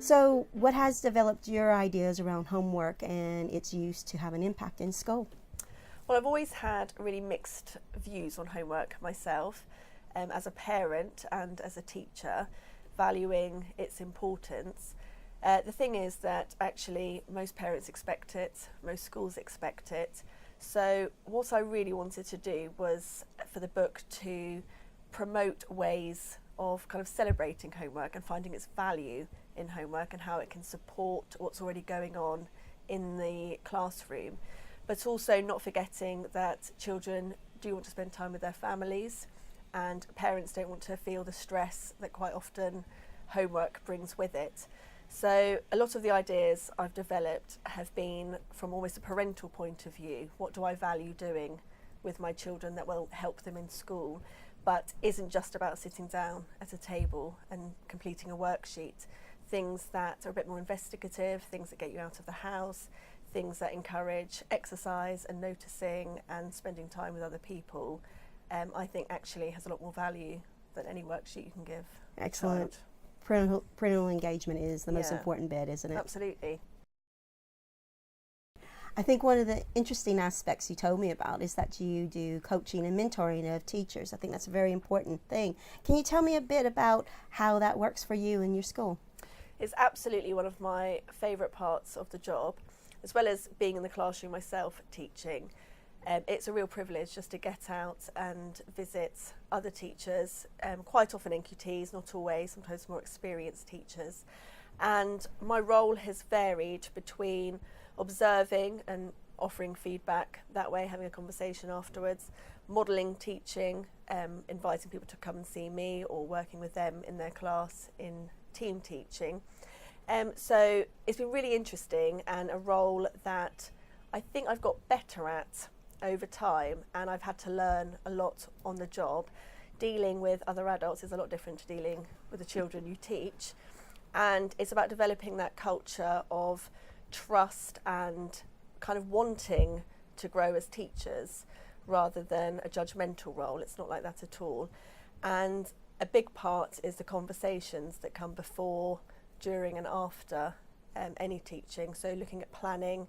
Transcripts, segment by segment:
So what has developed your ideas around homework and its use to have an impact in school? Well, I've always had really mixed views on homework myself, as a parent and as a teacher, valuing its importance. The thing is that actually most parents expect it, most schools expect it. So what I really wanted to do was for the book to promote ways of kind of celebrating homework and finding its value in homework and how it can support what's already going on in the classroom, but also not forgetting that children do want to spend time with their families and parents don't want to feel the stress that quite often homework brings with it. So a lot of the ideas I've developed have been from almost a parental point of view. What do I value doing with my children that will help them in school, but isn't just about sitting down at a table and completing a worksheet. Things that are a bit more investigative, things that get you out of the house, things that encourage exercise and noticing and spending time with other people, I think actually has a lot more value than any worksheet you can give. Excellent. Parental engagement is the most important bit, isn't it? Absolutely. I think one of the interesting aspects you told me about is that you do coaching and mentoring of teachers. I think that's a very important thing. Can you tell me a bit about how that works for you in your school? It's absolutely one of my favourite parts of the job, as well as being in the classroom myself teaching. It's a real privilege just to get out and visit other teachers, quite often NQTs, not always, sometimes more experienced teachers. And my role has varied between observing and offering feedback that way, having a conversation afterwards, modelling teaching, inviting people to come and see me or working with them in their class in team teaching. So it's been really interesting and a role that I think I've got better at over time, and I've had to learn a lot on the job. Dealing with other adults is a lot different to dealing with the children you teach, and it's about developing that culture of trust and kind of wanting to grow as teachers rather than a judgmental role. It's not like that at all. And a big part is the conversations that come before, during and after any teaching. So looking at planning,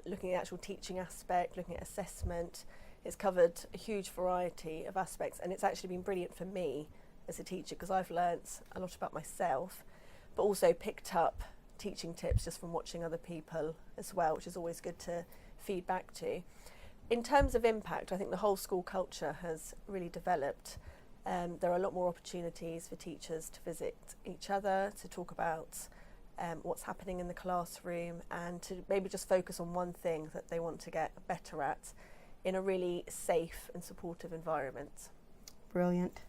looking at the actual teaching aspect, looking at assessment. It's covered a huge variety of aspects, and it's actually been brilliant for me as a teacher because I've learnt a lot about myself, but also picked up teaching tips just from watching other people as well, which is always good to feed back to. In terms of impact, I think the whole school culture has really developed. There are a lot more opportunities for teachers to visit each other, to talk about what's happening in the classroom, and to maybe just focus on one thing that they want to get better at in a really safe and supportive environment. Brilliant.